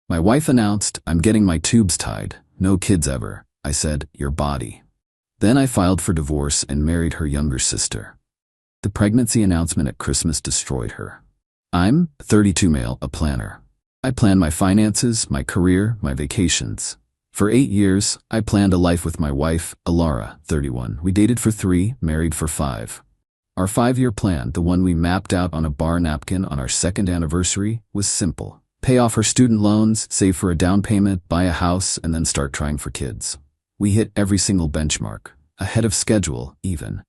My wife announced, "I'm getting my tubes tied. No kids ever." I said, "Your body." Then I filed for divorce and married her younger sister. The pregnancy announcement at Christmas destroyed her. I'm 32 male, a planner. I plan my finances, my career, my vacations. For 8 years, I planned a life with my wife, Alara, 31. We dated for 3, married for 5. Our 5-year plan, the one we mapped out on a bar napkin on our 2nd anniversary, was simple. Pay off her student loans, save for a down payment, buy a house, and then start trying for kids. We hit every single benchmark, ahead of schedule, even.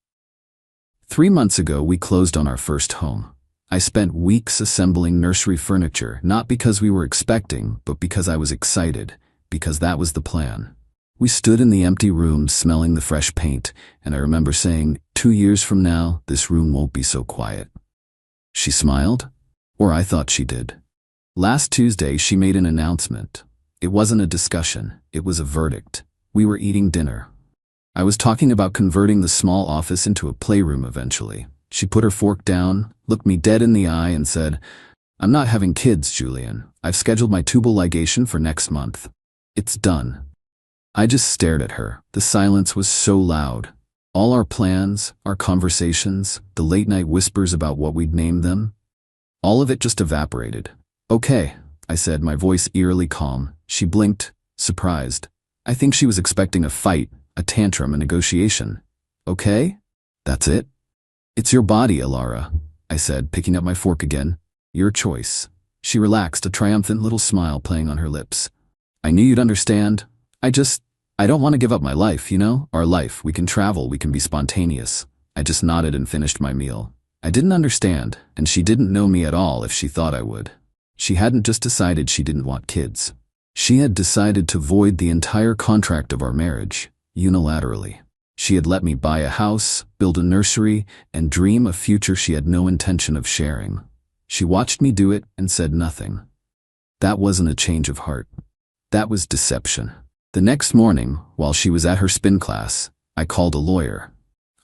3 months ago, we closed on our first home. I spent weeks assembling nursery furniture, not because we were expecting, but because I was excited, because that was the plan. We stood in the empty room smelling the fresh paint, and I remember saying, 2 years from now, this room won't be so quiet. She smiled, or I thought she did. Last Tuesday, she made an announcement. It wasn't a discussion, it was a verdict. We were eating dinner. I was talking about converting the small office into a playroom eventually. She put her fork down, looked me dead in the eye, and said, "I'm not having kids, Julian. I've scheduled my tubal ligation for next month. It's done." I just stared at her. The silence was so loud. All our plans, our conversations, the late-night whispers about what we'd name them, all of it just evaporated. "Okay," I said, my voice eerily calm. She blinked, surprised. I think she was expecting a fight, a tantrum, a negotiation. "Okay? That's it?" "It's your body, Alara," I said, picking up my fork again. "Your choice." She relaxed, a triumphant little smile playing on her lips. "I knew you'd understand. I don't want to give up my life, you know? Our life. We can travel, we can be spontaneous." I just nodded and finished my meal. I didn't understand, and she didn't know me at all if she thought I would. She hadn't just decided she didn't want kids. She had decided to void the entire contract of our marriage, unilaterally. She had let me buy a house, build a nursery, and dream a future she had no intention of sharing. She watched me do it and said nothing. That wasn't a change of heart. That was deception. The next morning, while she was at her spin class, I called a lawyer.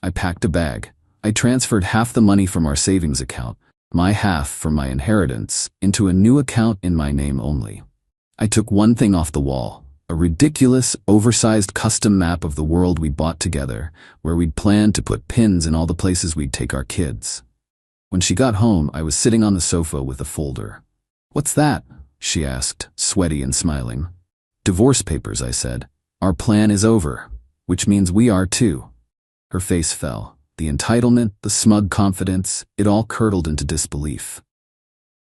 I packed a bag. I transferred half the money from our savings account, my half from my inheritance, into a new account in my name only. I took one thing off the wall. A ridiculous, oversized custom map of the world we bought together, where we'd planned to put pins in all the places we'd take our kids. When she got home, I was sitting on the sofa with a folder. "What's that?" she asked, sweaty and smiling. "Divorce papers," I said. "Our plan is over, which means we are too." Her face fell. The entitlement, the smug confidence, it all curdled into disbelief.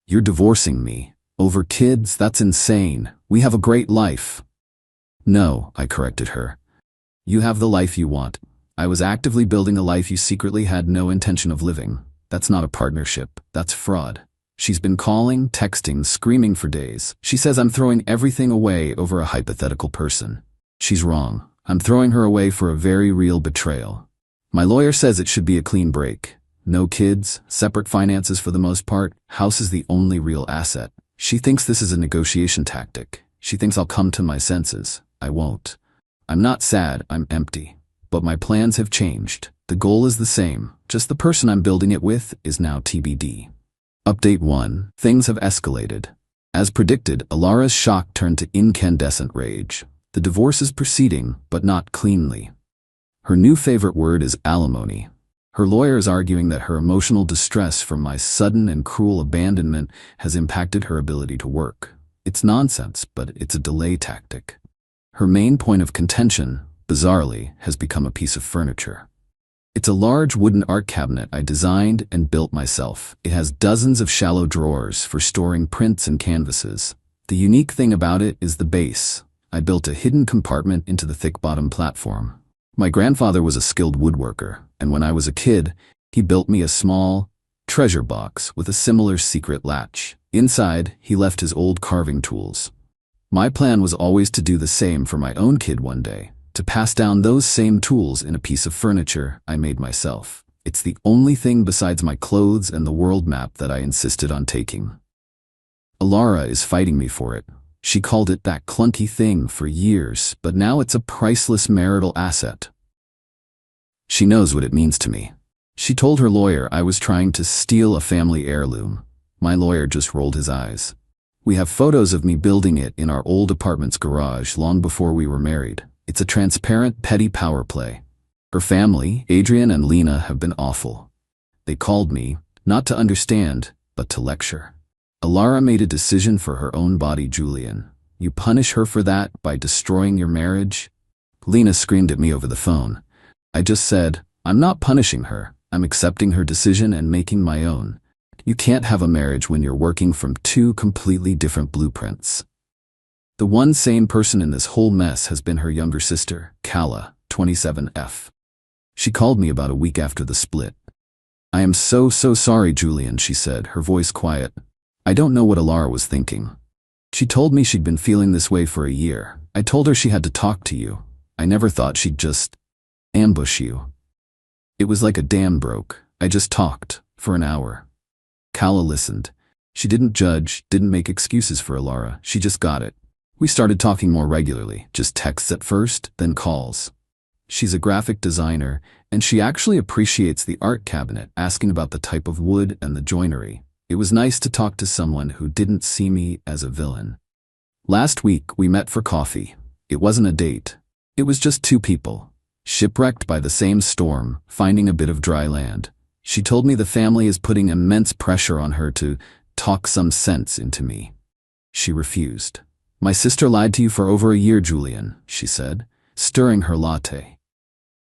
"You're divorcing me? Over kids? That's insane. We have a great life." "No," I corrected her. "You have the life you want. I was actively building a life you secretly had no intention of living. That's not a partnership. That's fraud." She's been calling, texting, screaming for days. She says I'm throwing everything away over a hypothetical person. She's wrong. I'm throwing her away for a very real betrayal. My lawyer says it should be a clean break. No kids, separate finances for the most part, house is the only real asset. She thinks this is a negotiation tactic. She thinks I'll come to my senses. I won't. I'm not sad, I'm empty. But my plans have changed. The goal is the same, just the person I'm building it with is now TBD. Update 1. Things have escalated. As predicted, Alara's shock turned to incandescent rage. The divorce is proceeding, but not cleanly. Her new favorite word is alimony. Her lawyer is arguing that her emotional distress from my sudden and cruel abandonment has impacted her ability to work. It's nonsense, but it's a delay tactic. Her main point of contention, bizarrely, has become a piece of furniture. It's a large wooden art cabinet I designed and built myself. It has dozens of shallow drawers for storing prints and canvases. The unique thing about it is the base. I built a hidden compartment into the thick bottom platform. My grandfather was a skilled woodworker, and when I was a kid, he built me a small treasure box with a similar secret latch. Inside, he left his old carving tools. My plan was always to do the same for my own kid one day, to pass down those same tools in a piece of furniture I made myself. It's the only thing besides my clothes and the world map that I insisted on taking. Alara is fighting me for it. She called it that clunky thing for years, but now it's a priceless marital asset. She knows what it means to me. She told her lawyer I was trying to steal a family heirloom. My lawyer just rolled his eyes. We have photos of me building it in our old apartment's garage long before we were married. It's a transparent, petty power play. Her family, Adrian and Lena, have been awful. They called me, not to understand, but to lecture. Alara made a decision for her own body, Julian. You punish her for that by destroying your marriage? Lena screamed at me over the phone. I just said, I'm not punishing her. I'm accepting her decision and making my own. You can't have a marriage when you're working from two completely different blueprints. The one sane person in this whole mess has been her younger sister, Qley, 27F. She called me about a week after the split. I am so sorry, Julian, she said, her voice quiet. I don't know what Alara was thinking. She told me she'd been feeling this way for a year. I told her she had to talk to you. I never thought she'd just ambush you. It was like a dam broke. I just talked for an hour. Qley listened. She didn't judge, didn't make excuses for Alara. She just got it. We started talking more regularly, just texts at first, then calls. She's a graphic designer, and she actually appreciates the art cabinet, asking about the type of wood and the joinery. It was nice to talk to someone who didn't see me as a villain. Last week, we met for coffee. It wasn't a date. It was just two people, shipwrecked by the same storm, finding a bit of dry land. She told me the family is putting immense pressure on her to talk some sense into me. She refused. My sister lied to you for over a year, Julian, she said, stirring her latte.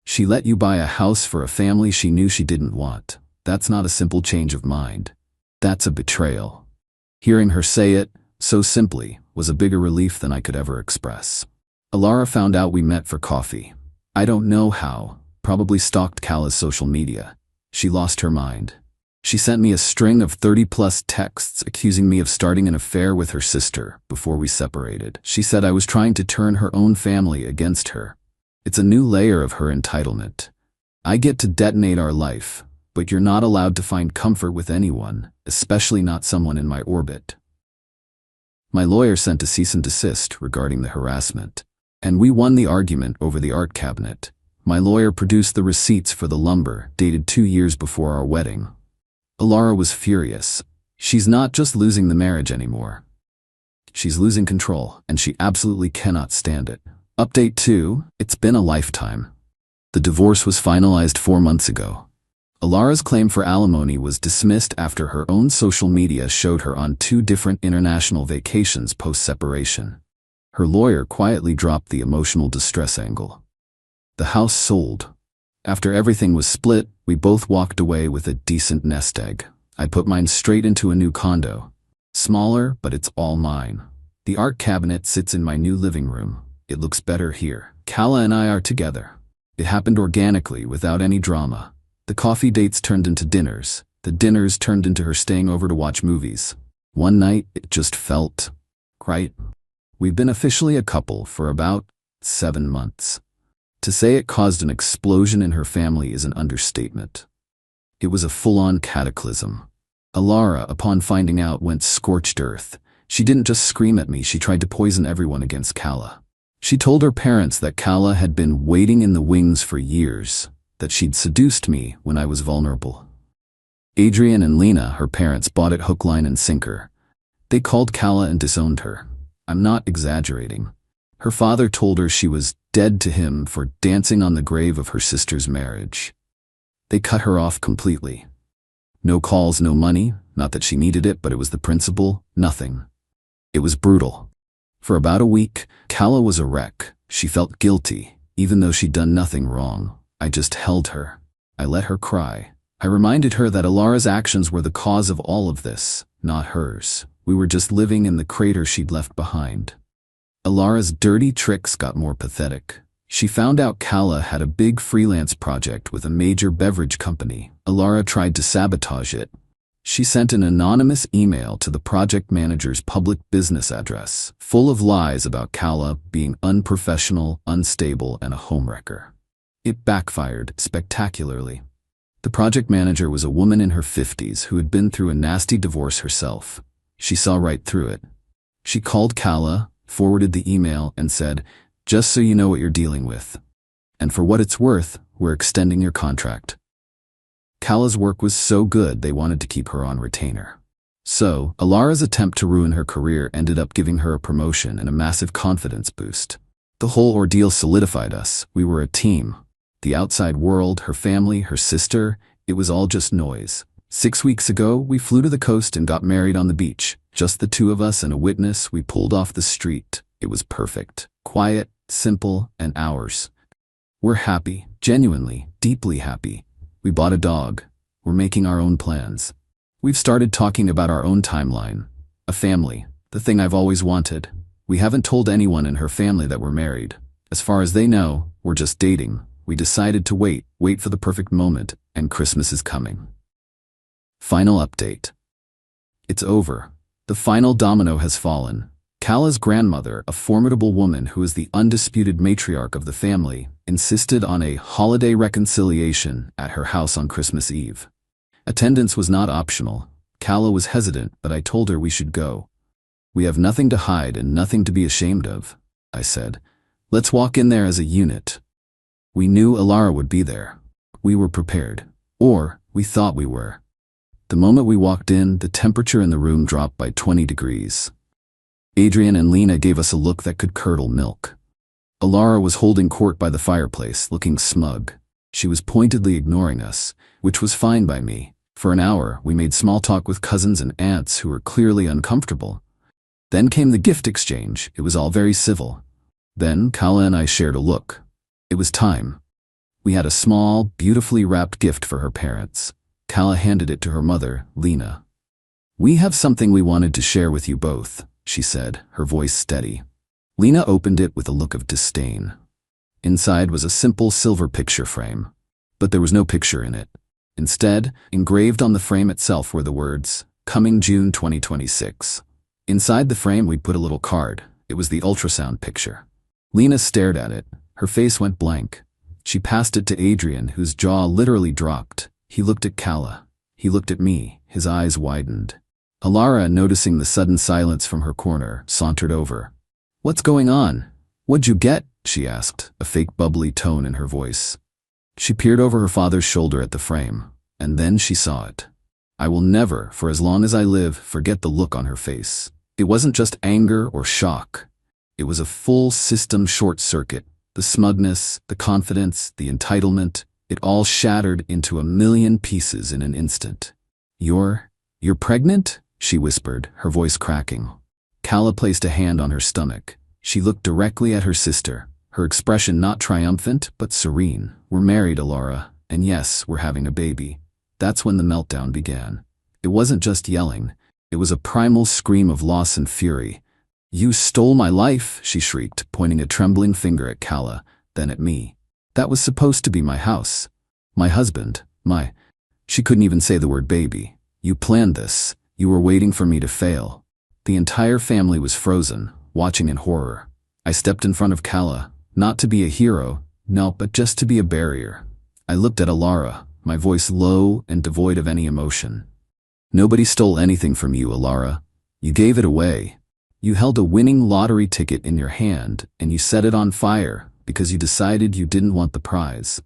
She let you buy a house for a family she knew she didn't want. That's not a simple change of mind. That's a betrayal. Hearing her say it, so simply, was a bigger relief than I could ever express. Alara found out we met for coffee. I don't know how, probably stalked Qley's social media. She lost her mind. She sent me a string of 30-plus texts accusing me of starting an affair with her sister before we separated. She said I was trying to turn her own family against her. It's a new layer of her entitlement. I get to detonate our life, but you're not allowed to find comfort with anyone, especially not someone in my orbit. My lawyer sent a cease and desist regarding the harassment, and we won the argument over the art cabinet. My lawyer produced the receipts for the lumber, dated 2 years before our wedding. Alara was furious. She's not just losing the marriage anymore. She's losing control, and she absolutely cannot stand it. Update 2, it's been a lifetime. The divorce was finalized 4 months ago. Alara's claim for alimony was dismissed after her own social media showed her on 2 different international vacations post-separation. Her lawyer quietly dropped the emotional distress angle. The house sold. After everything was split, we both walked away with a decent nest egg. I put mine straight into a new condo. Smaller, but it's all mine. The art cabinet sits in my new living room. It looks better here. Qley and I are together. It happened organically, without any drama. The coffee dates turned into dinners. The dinners turned into her staying over to watch movies. One night, it just felt right. We've been officially a couple for about 7 months. To say it caused an explosion in her family is an understatement. It was a full-on cataclysm. Alara, upon finding out, went scorched earth. She didn't just scream at me, she tried to poison everyone against Qley. She told her parents that Qley had been waiting in the wings for years, that she'd seduced me when I was vulnerable. Adrian and Lena, her parents, bought it hook, line, and sinker. They called Qley and disowned her. I'm not exaggerating. Her father told her she was dead to him for dancing on the grave of her sister's marriage. They cut her off completely. No calls, no money, not that she needed it, but it was the principle, nothing. It was brutal. For about a week, Qley was a wreck. She felt guilty, even though she'd done nothing wrong. I just held her. I let her cry. I reminded her that Alara's actions were the cause of all of this, not hers. We were just living in the crater she'd left behind. Alara's dirty tricks got more pathetic. She found out Qley had a big freelance project with a major beverage company. Alara tried to sabotage it. She sent an anonymous email to the project manager's public business address, full of lies about Qley being unprofessional, unstable, and a homewrecker. It backfired spectacularly. The project manager was a woman in her 50s who had been through a nasty divorce herself. She saw right through it. She called Qley, forwarded the email, and said, "Just so you know what you're dealing with. And for what it's worth, we're extending your contract." Qley's work was so good they wanted to keep her on retainer. So, Alara's attempt to ruin her career ended up giving her a promotion and a massive confidence boost. The whole ordeal solidified us. We were a team. The outside world, her family, her sister, it was all just noise. 6 weeks ago, we flew to the coast and got married on the beach. Just the two of us and a witness. We pulled off the street. It was perfect. Quiet, simple, and ours. We're happy. Genuinely, deeply happy. We bought a dog. We're making our own plans. We've started talking about our own timeline. A family. The thing I've always wanted. We haven't told anyone in her family that we're married. As far as they know, we're just dating. We decided to wait for the perfect moment, and Christmas is coming. Final update. It's over. The final domino has fallen. Qley's grandmother, a formidable woman who is the undisputed matriarch of the family, insisted on a holiday reconciliation at her house on Christmas Eve. Attendance was not optional. Qley was hesitant, but I told her we should go. We have nothing to hide and nothing to be ashamed of, I said. Let's walk in there as a unit. We knew Alara would be there. We were prepared. Or, we thought we were. The moment we walked in, the temperature in the room dropped by 20 degrees. Adrian and Lena gave us a look that could curdle milk. Alara was holding court by the fireplace, looking smug. She was pointedly ignoring us, which was fine by me. For an hour, we made small talk with cousins and aunts who were clearly uncomfortable. Then came the gift exchange. It was all very civil. Then Qley and I shared a look. It was time. We had a small, beautifully wrapped gift for her parents. Qley handed it to her mother, Lena. We have something we wanted to share with you both, she said, her voice steady. Lena opened it with a look of disdain. Inside was a simple silver picture frame. But there was no picture in it. Instead, engraved on the frame itself were the words, "Coming June 2026. Inside the frame we'd put a little card. It was the ultrasound picture. Lena stared at it. Her face went blank. She passed it to Adrian, whose jaw literally dropped. He looked at Qley. He looked at me. His eyes widened. Alara, noticing the sudden silence from her corner, sauntered over. "What's going on? What'd you get?" she asked, a fake bubbly tone in her voice. She peered over her father's shoulder at the frame, and then she saw it. I will never, for as long as I live, forget the look on her face. It wasn't just anger or shock. It was a full system short circuit. The smugness, the confidence, the entitlement, it all shattered into a million pieces in an instant. You're pregnant?" she whispered, her voice cracking. Qley placed a hand on her stomach. She looked directly at her sister, her expression not triumphant, but serene. "We're married, Alara, and yes, we're having a baby." That's when the meltdown began. It wasn't just yelling. It was a primal scream of loss and fury. "You stole my life," she shrieked, pointing a trembling finger at Qley, then at me. "That was supposed to be my house. My husband, She couldn't even say the word baby. "You planned this. You were waiting for me to fail." The entire family was frozen, watching in horror. I stepped in front of Qley, not to be a hero, no, but just to be a barrier. I looked at Alara, my voice low and devoid of any emotion. "Nobody stole anything from you, Alara. You gave it away. You held a winning lottery ticket in your hand, and you set it on fire because you decided you didn't want the prize.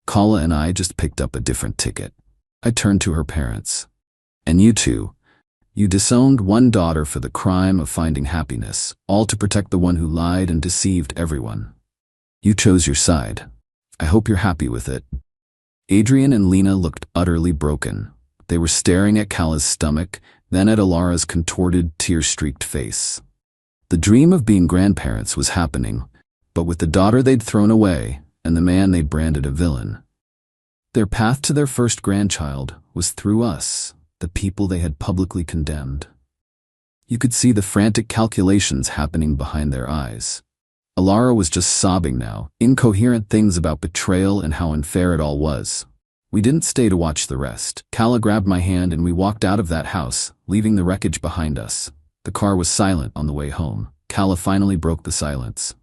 Qley and I just picked up a different ticket." I turned to her parents. "And you two. You disowned one daughter for the crime of finding happiness, all to protect the one who lied and deceived everyone. You chose your side. I hope you're happy with it." Adrian and Lena looked utterly broken. They were staring at Qley's stomach, then at Alara's contorted, tear-streaked face. The dream of being grandparents was happening, but with the daughter they'd thrown away and the man they'd branded a villain. Their path to their first grandchild was through us, the people they had publicly condemned. You could see the frantic calculations happening behind their eyes. Alara was just sobbing now, incoherent things about betrayal and how unfair it all was. We didn't stay to watch the rest. Qley grabbed my hand and we walked out of that house, leaving the wreckage behind us. The car was silent on the way home. Qley finally broke the silence.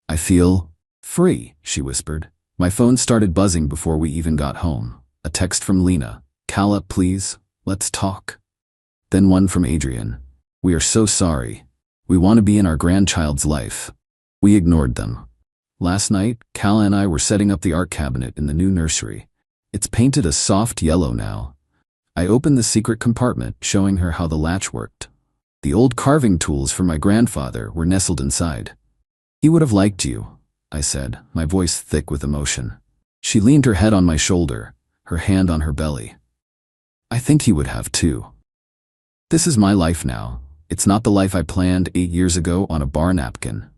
"I feel free," she whispered. My phone started buzzing before we even got home. A text from Lena. "Qley, please, let's talk." Then one from Adrian. "We are so sorry. We want to be in our grandchild's life." We ignored them. Last night, Qley and I were setting up the art cabinet in the new nursery. It's painted a soft yellow now. I opened the secret compartment, showing her how the latch worked. The old carving tools from my grandfather were nestled inside. "He would have liked you," I said, my voice thick with emotion. She leaned her head on my shoulder, her hand on her belly. "I think he would have too. This is my life now. It's not the life I planned 8 years ago on a bar napkin.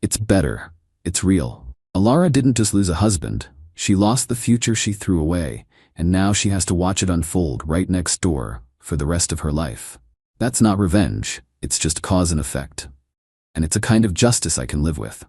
It's better. It's real." Alara didn't just lose a husband. She lost the future she threw away, and now she has to watch it unfold right next door for the rest of her life. That's not revenge. It's just cause and effect. And it's a kind of justice I can live with.